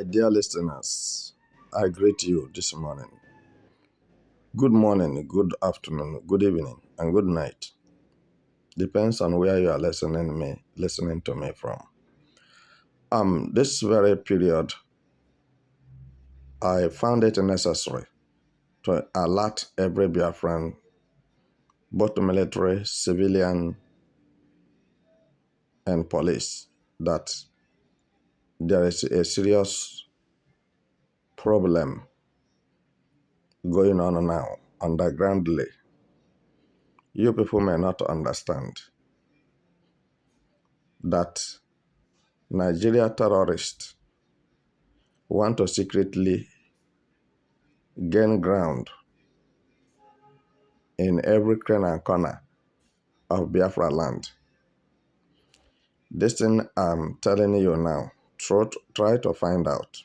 dear listeners, I greet you this morning. Good morning, good afternoon, good evening, and good night. Depends on where you are listening to me from. This very period, I found it necessary to alert every Biafran, both military, civilian, and police, that there is a serious problem going on now undergroundly. You people may not understand that Nigeria terrorists want to secretly gain ground in every cranny and corner of Biafra land. This thing I'm telling you now, try to find out.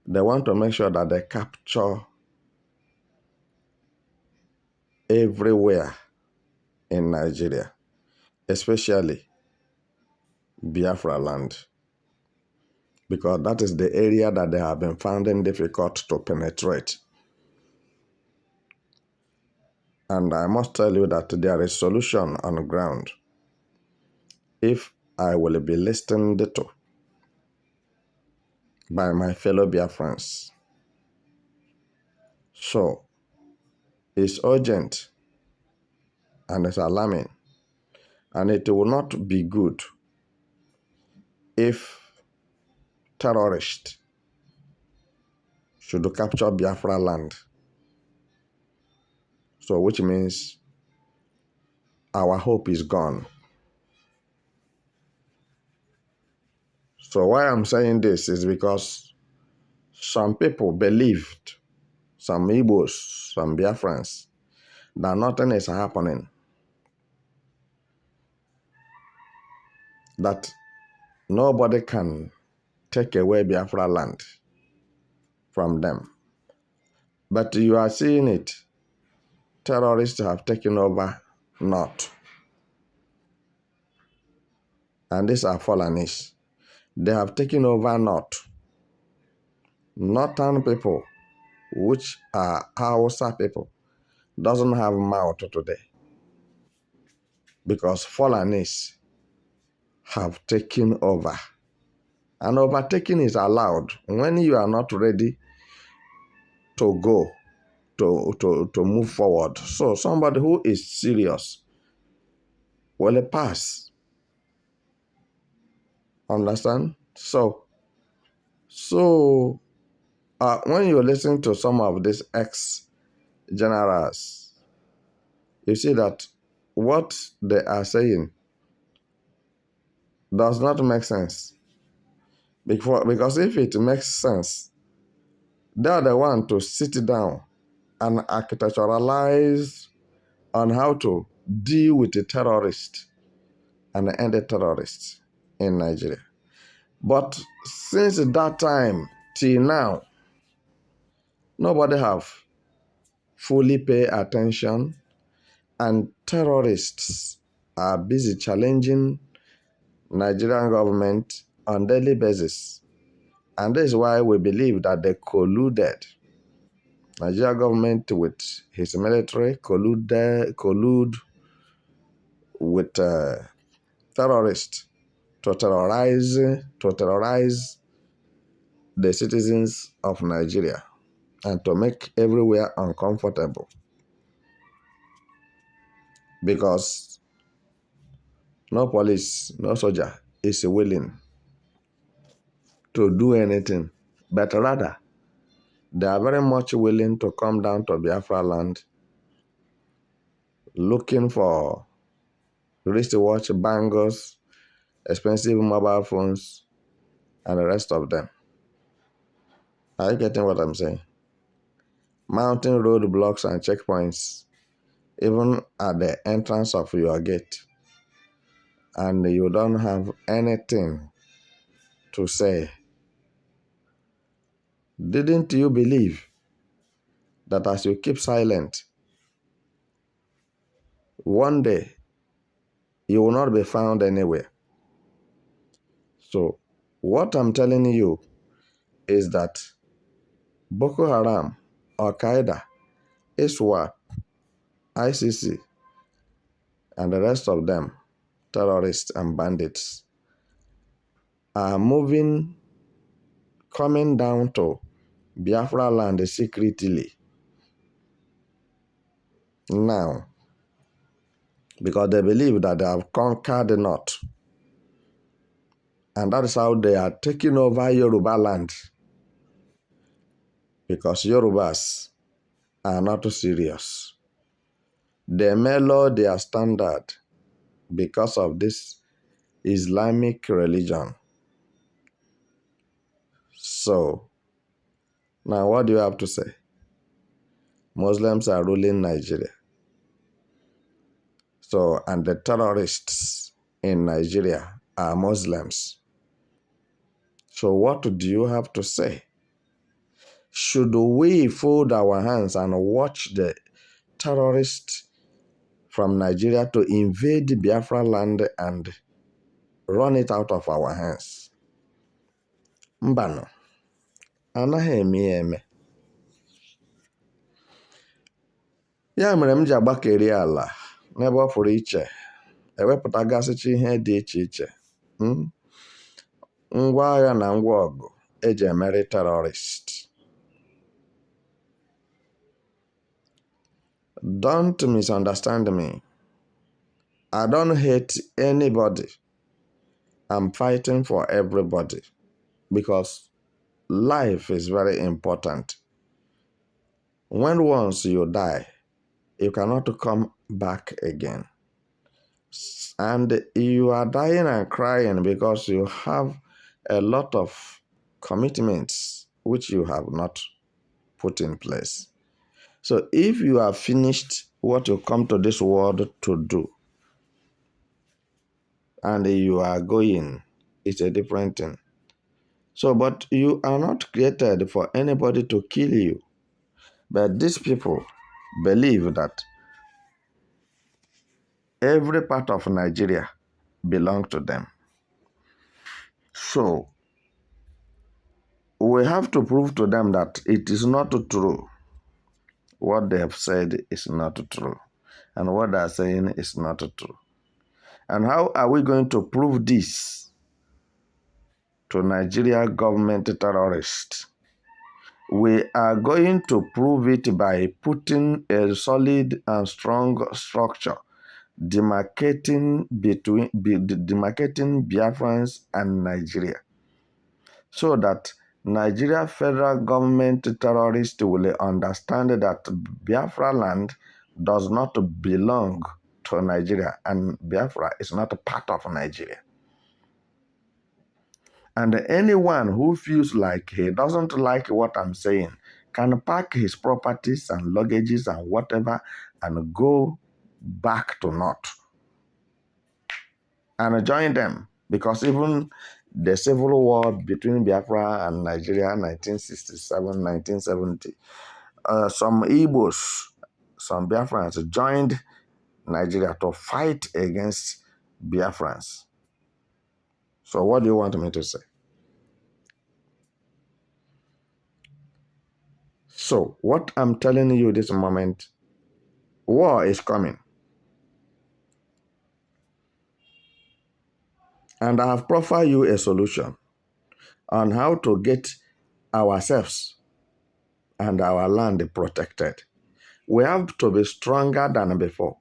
They want to make sure that they capture everywhere in Nigeria, especially Biafra land, because that is the area that they have been finding difficult to penetrate. And I must tell you that there is solution on the ground if I will be listened to by my fellow Biafrans. So, it's urgent and it's alarming, and it will not be good if terrorists should capture Biafra land. So, which means our hope is gone. So why I'm saying this is because some people believed, some Igbos, some Biafrans, that nothing is happening, that nobody can take away Biafra land from them. But you are seeing it. Terrorists have taken over North. And these are Fulanis. They have taken over North. Northern people, which are Hausa people, doesn't have mouth today, because Fulanis have taken over. And overtaking is allowed when you are not ready to go, to move forward. So somebody who is serious will pass. Understand? So when you listen to some of these ex-generals, you see that what they are saying does not make sense. Because if it makes sense, they are the one to sit down and architecturalize on how to deal with the terrorists and end the terrorists in Nigeria. But since that time till now, nobody have fully paid attention, and terrorists are busy challenging Nigerian government on daily basis. And this is why we believe that they colluded. Nigeria government with his military collude with terrorists to terrorize the citizens of Nigeria and to make everywhere uncomfortable, because no police, no soldier is willing to do anything, but rather they are very much willing to come down to Biafra land looking for wristwatch, bangles, expensive mobile phones, and the rest of them. Are you getting what I'm saying? Mounting roadblocks and checkpoints, even at the entrance of your gate, and you don't have anything to say. Didn't you believe that as you keep silent, one day you will not be found anywhere? So what I'm telling you is that Boko Haram, Al-Qaeda, ISWAP, ICC, and the rest of them, terrorists and bandits, are coming down to Biafra land secretly now because they believe that they have conquered the north. And that is how they are taking over Yoruba land, because Yorubas are not serious. They may lower their standard because of this Islamic religion. So, now what do you have to say? Muslims are ruling Nigeria. So, and the terrorists in Nigeria are Muslims. So what do you have to say? Should we fold our hands and watch the terrorists from Nigeria to invade Biafra land and run it out of our hands? Mbano, anaghị eme ya eme. Ya mere m ji agbakeri ala n'ebe ọ pụrụ iche, ewepụtagasịcha ihe dị iche iche, ngwa agha na ngwa ọgụ eji emeri terrorist. Don't misunderstand me. I don't hate anybody. I'm fighting for everybody because life is very important. When once you die, you cannot come back again. And you are dying and crying because you have a lot of commitments which you have not put in place. So if you have finished what you come to this world to do, and you are going, it's a different thing. So, but you are not created for anybody to kill you. But these people believe that every part of Nigeria belongs to them. So, we have to prove to them that it is not true. What they have said is not true. And what they are saying is not true. And how are we going to prove this to Nigeria government terrorists? We are going to prove it by putting a solid and strong structure demarcating Biafrans and Nigeria, so that Nigeria federal government terrorists will understand that Biafra land does not belong to Nigeria and Biafra is not a part of Nigeria. And anyone who feels like he doesn't like what I'm saying can pack his properties and luggages and whatever and go back to North and join them. Because even the civil war between Biafra and Nigeria, 1967, 1970, some Igbos, some Biafrans joined Nigeria to fight against Biafrans. So what do you want me to say? So what I'm telling you this moment, war is coming. And I have proffered you a solution on how to get ourselves and our land protected. We have to be stronger than before.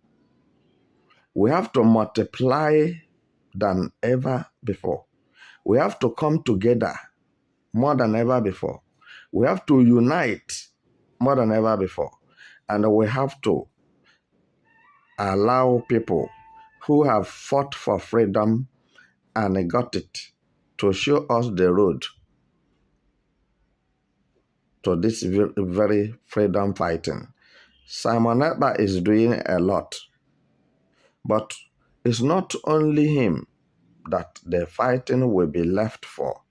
We have to multiply than ever before. We have to come together more than ever before. We have to unite more than ever before. And we have to allow people who have fought for freedom and got it to show us the road to this very freedom fighting. Simon Ekpa is doing a lot. But it's not only him that the fighting will be left for.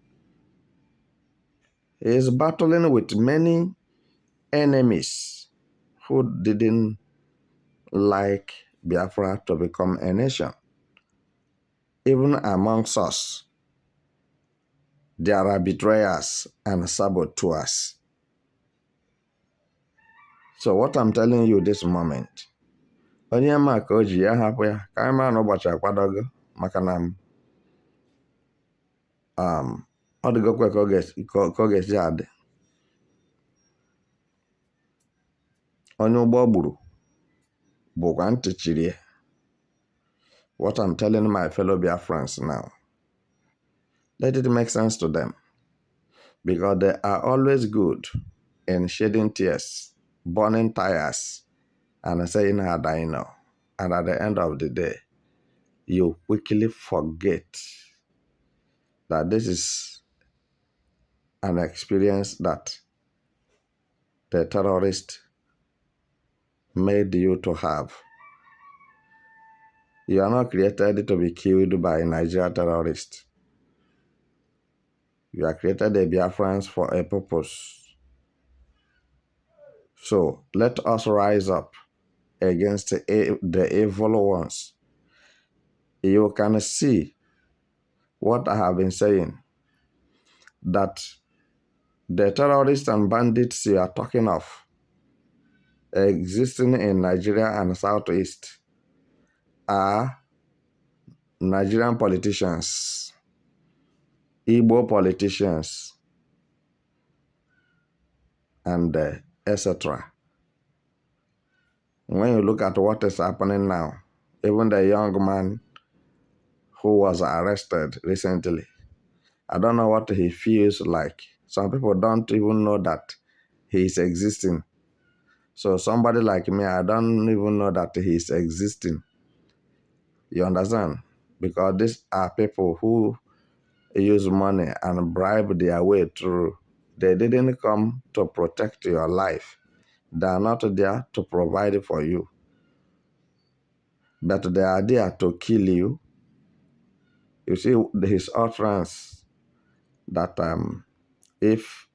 He is battling with many enemies who didn't like Biafra to become a nation. Even amongst us, There are betrayers and saboteurs. So what I'm telling you this moment, onye ma ka o ji ya hapụ ya ka anyị mara na ụbọchị akwadogo maka na ọ dịgokwe ka ọ ga-esi adị. Onye ụgbọ gburu bụkwa ntị chiri ya. What I'm telling my fellow Biafrans now, let it make sense to them, because they are always good in shedding tears, burning tires, and saying, "Had I know." And at the end of the day, you quickly forget that this is an experience that the terrorist made you to have. You are not created to be killed by a Nigerian terrorist. You are created a Biafrans for a purpose. So let us rise up against the evil ones. You can see what I have been saying, that the terrorists and bandits you are talking of existing in Nigeria and Southeast are Nigerian politicians, Igbo politicians, and etc. When you look at what is happening now, even the young man who was arrested recently, I don't know what he feels like. Some people don't even know that he is existing. So somebody like me, I don't even know that he is existing. You understand? Because these are people who use money and bribe their way through. They didn't come to protect your life. They are not there to provide for you. But they are there to kill you. You see his utterance that if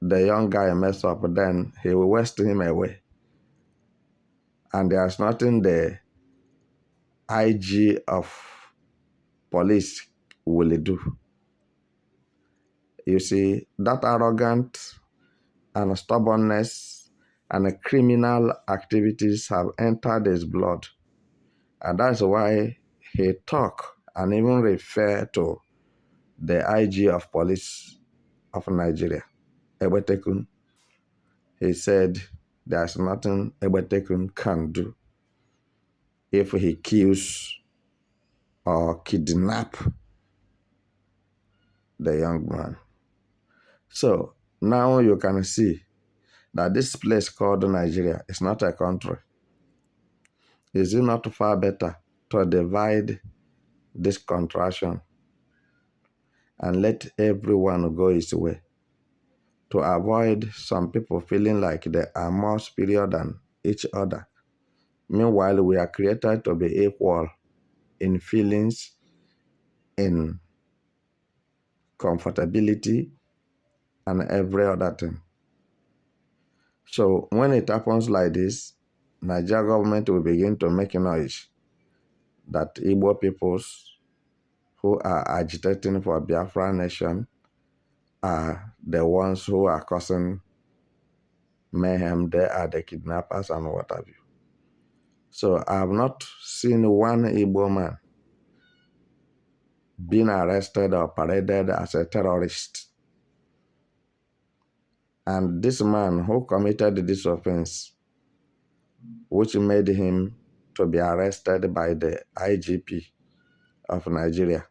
the young guy mess up, then he will waste him away. And there's nothing the IG of police will do. You see, that arrogance and stubbornness and criminal activities have entered his blood. And that's why he talk and even refer to the IG of police of Nigeria, Egbetekun. He said there's nothing Egbetekun can do if he kills or kidnap the young man. So now you can see that this place called Nigeria is not a country. Is it not far better to divide this contraction and let everyone go his way, to avoid some people feeling like they are more superior than each other? Meanwhile, we are created to be equal in feelings, in comfortability, and every other thing. So when it happens like this, Nigeria government will begin to make noise that Igbo peoples who are agitating for Biafra nation are the ones who are causing mayhem. They are the kidnappers and what have you. So I have not seen one Igbo man being arrested or paraded as a terrorist. And this man who committed this offense, which made him to be arrested by the IGP of Nigeria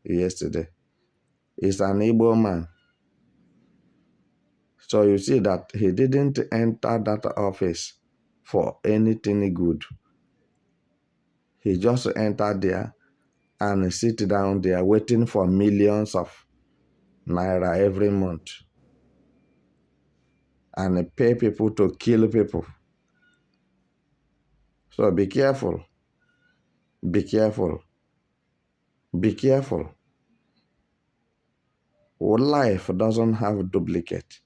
yesterday, is an Igbo man. So you see that he didn't enter that office for anything good. He just entered there and sit down there waiting for millions of naira every month and pay people to kill people. So be careful. Be careful. Be careful. Life doesn't have duplicate.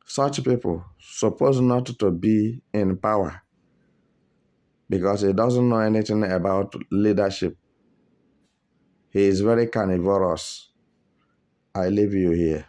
Such people supposed not to be in power because he doesn't know anything about leadership. He is very carnivorous. I leave you here.